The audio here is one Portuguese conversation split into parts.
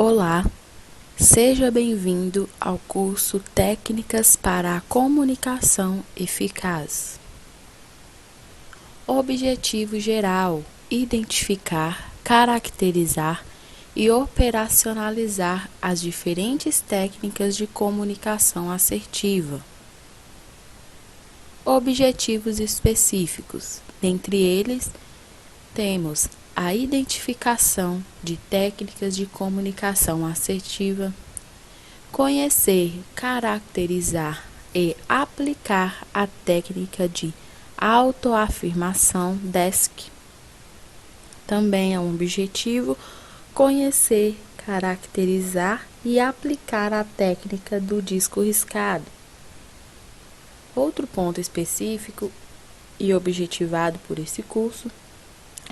Olá, seja bem-vindo ao curso Técnicas para a Comunicação Eficaz. Objetivo geral: identificar, caracterizar e operacionalizar as diferentes técnicas de comunicação assertiva. Objetivos específicos: dentre eles, temos a identificação de técnicas de comunicação assertiva, conhecer, caracterizar e aplicar a técnica de autoafirmação DESC. Também é um objetivo conhecer, caracterizar e aplicar a técnica do disco riscado. Outro ponto específico e objetivado por esse curso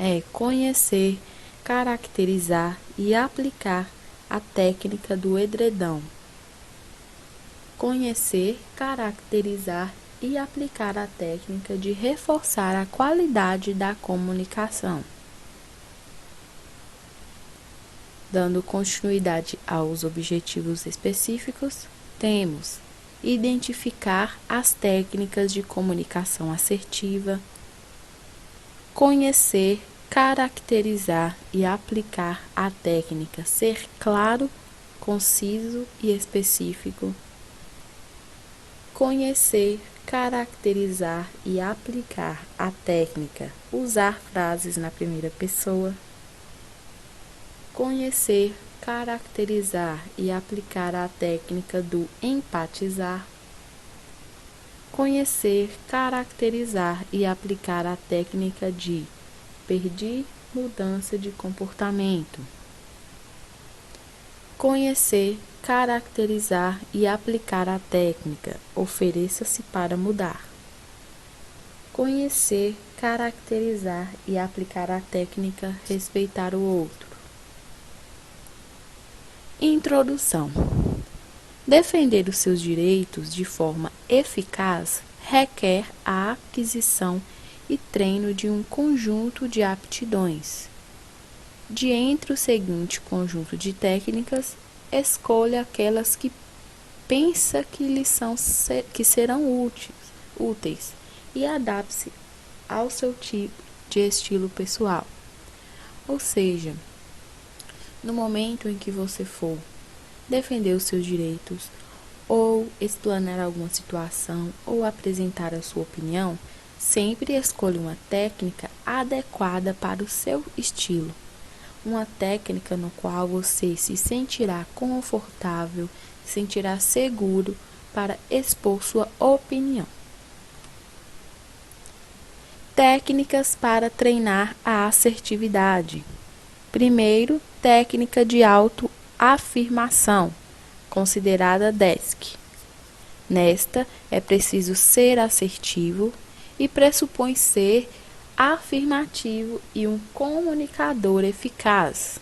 é conhecer, caracterizar e aplicar a técnica do edredom. Conhecer, caracterizar e aplicar a técnica de reforçar a qualidade da comunicação. Dando continuidade aos objetivos específicos, temos identificar as técnicas de comunicação assertiva, conhecer, caracterizar e aplicar a técnica ser claro, conciso e específico. Conhecer, caracterizar e aplicar a técnica usar frases na primeira pessoa. Conhecer, caracterizar e aplicar a técnica do empatizar. Conhecer, caracterizar e aplicar a técnica de perdi, mudança de comportamento. Conhecer, caracterizar e aplicar a técnica ofereça-se para mudar. Conhecer, caracterizar e aplicar a técnica respeitar o outro. Introdução. Defender os seus direitos de forma eficaz requer a aquisição e treino de um conjunto de aptidões. De entre o seguinte conjunto de técnicas, escolha aquelas que pensa que serão úteis e adapte-se ao seu tipo de estilo pessoal. Ou seja, no momento em que você for defender os seus direitos, ou explanar alguma situação, ou apresentar a sua opinião, sempre escolha uma técnica adequada para o seu estilo. Uma técnica no qual você se sentirá confortável, sentirá seguro para expor sua opinião. Técnicas para treinar a assertividade. Primeiro, técnica de autoafirmação, considerada DESC. Nesta, é preciso ser assertivo e pressupõe ser afirmativo e um comunicador eficaz.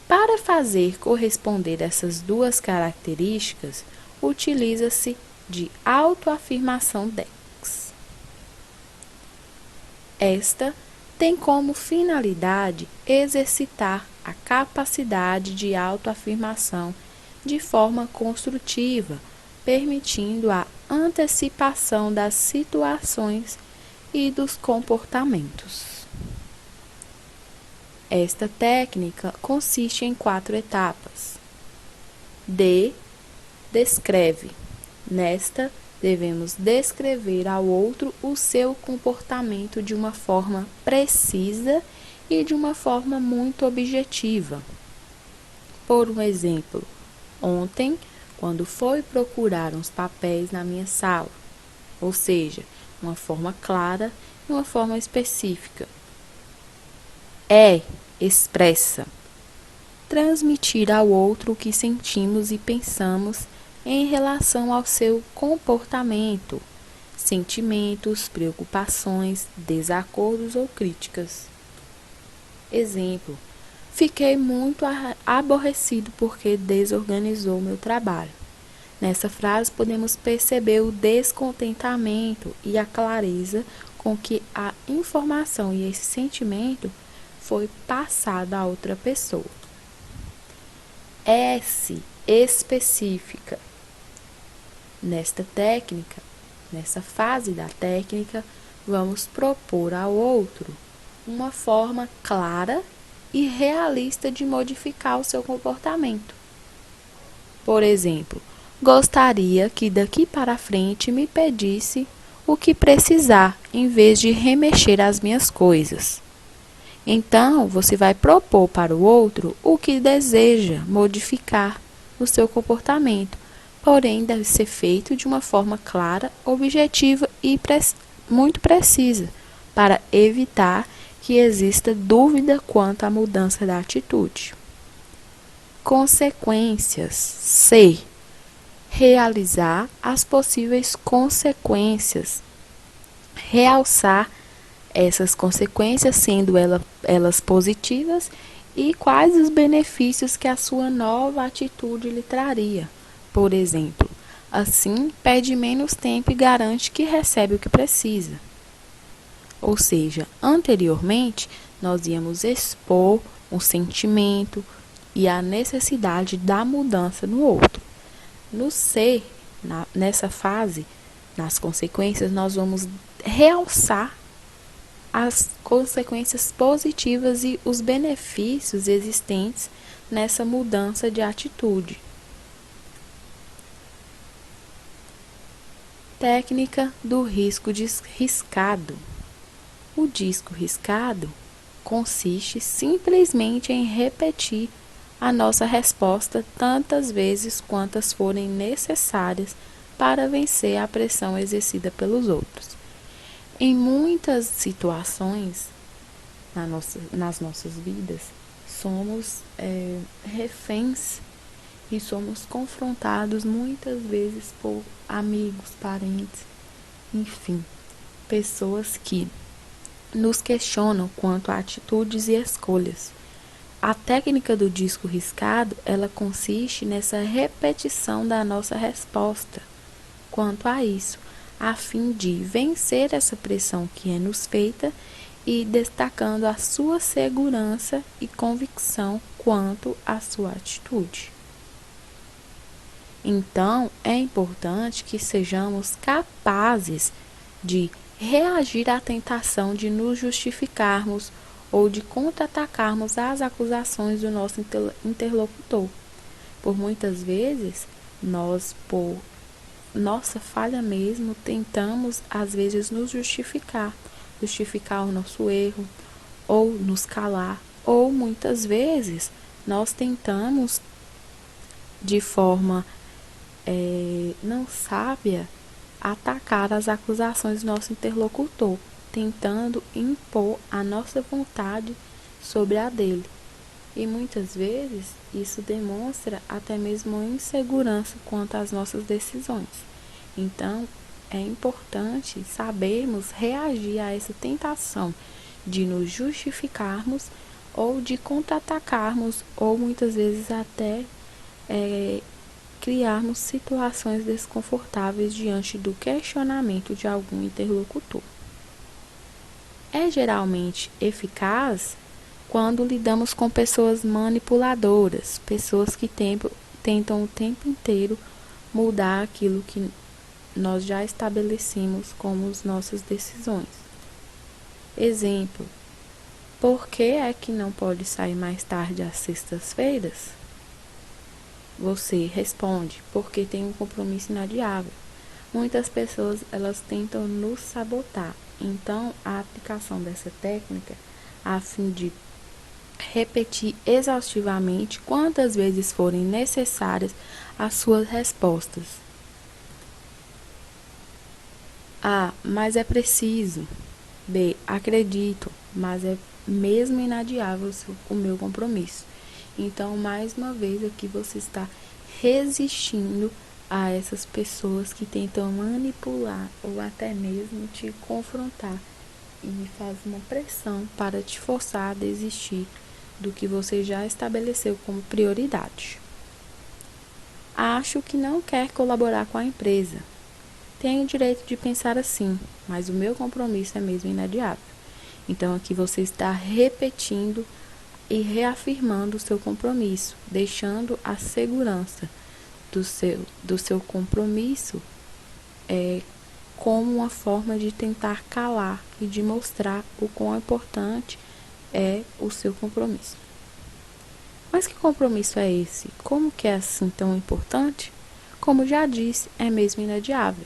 Para fazer corresponder essas duas características, utiliza-se de autoafirmação DEX. Esta tem como finalidade exercitar a capacidade de autoafirmação de forma construtiva, permitindo a antecipação das situações e dos comportamentos. Esta técnica consiste em 4 etapas. Descreve. Nesta, devemos descrever ao outro o seu comportamento de uma forma precisa e de uma forma muito objetiva. Por um exemplo, ontem, quando foi procurar uns papéis na minha sala, ou seja, uma forma clara e uma forma específica. Expressa. Transmitir ao outro o que sentimos e pensamos em relação ao seu comportamento, sentimentos, preocupações, desacordos ou críticas. Exemplo: fiquei muito aborrecido porque desorganizou meu trabalho. Nessa frase podemos perceber o descontentamento e a clareza com que a informação e esse sentimento foi passado a outra pessoa. S, específica. Nesta técnica, nessa fase da técnica, vamos propor ao outro uma forma clara e realista de modificar o seu comportamento. Por exemplo, gostaria que daqui para frente me pedisse o que precisar, em vez de remexer as minhas coisas. Então, você vai propor para o outro o que deseja modificar no seu comportamento, porém deve ser feito de uma forma clara, objetiva e muito precisa, para evitar que exista dúvida quanto à mudança da atitude. Consequências. C. Realizar as possíveis consequências. Realçar essas consequências, sendo elas positivas, e quais os benefícios que a sua nova atitude lhe traria. Por exemplo, assim, perde menos tempo e garante que recebe o que precisa. Ou seja, anteriormente, nós íamos expor um sentimento e a necessidade da mudança no outro. No C, nessa fase, nas consequências, nós vamos realçar as consequências positivas e os benefícios existentes nessa mudança de atitude. Técnica do risco riscado. O disco riscado consiste simplesmente em repetir a nossa resposta tantas vezes quantas forem necessárias para vencer a pressão exercida pelos outros. Em muitas situações nas nossas vidas, somos reféns e somos confrontados muitas vezes por amigos, parentes, enfim, pessoas que nos questionam quanto a atitudes e escolhas. A técnica do disco riscado, ela consiste nessa repetição da nossa resposta quanto a isso, a fim de vencer essa pressão que é nos feita e destacando a sua segurança e convicção quanto à sua atitude. Então, é importante que sejamos capazes de reagir à tentação de nos justificarmos ou de contra-atacarmos as acusações do nosso interlocutor. Por muitas vezes, nós, por nossa falha mesmo, tentamos às vezes nos justificar o nosso erro, ou nos calar, ou muitas vezes nós tentamos de forma não sábia atacar as acusações do nosso interlocutor, tentando impor a nossa vontade sobre a dele. E muitas vezes isso demonstra até mesmo insegurança quanto às nossas decisões. Então, é importante sabermos reagir a essa tentação de nos justificarmos ou de contra-atacarmos, ou muitas vezes até criarmos situações desconfortáveis diante do questionamento de algum interlocutor. É geralmente eficaz quando lidamos com pessoas manipuladoras, pessoas que tentam o tempo inteiro mudar aquilo que nós já estabelecemos como as nossas decisões. Exemplo: por que é que não pode sair mais tarde às sextas-feiras? Você responde: porque tem um compromisso inadiável. Muitas pessoas, elas tentam nos sabotar. Então, a aplicação dessa técnica, a fim de repetir exaustivamente quantas vezes forem necessárias as suas respostas. A. Mas é preciso. B. Acredito, mas é mesmo inadiável o meu compromisso. Então, mais uma vez aqui você está resistindo a essas pessoas que tentam manipular ou até mesmo te confrontar e faz uma pressão para te forçar a desistir do que você já estabeleceu como prioridade. Acho que não quer colaborar com a empresa. Tenho o direito de pensar assim, mas o meu compromisso é mesmo inadiável. Então, aqui você está repetindo e reafirmando o seu compromisso, deixando a segurança do seu compromisso como uma forma de tentar calar e de mostrar o quão importante é o seu compromisso. Mas que compromisso é esse? Como que é assim tão importante? Como já disse, é mesmo inadiável.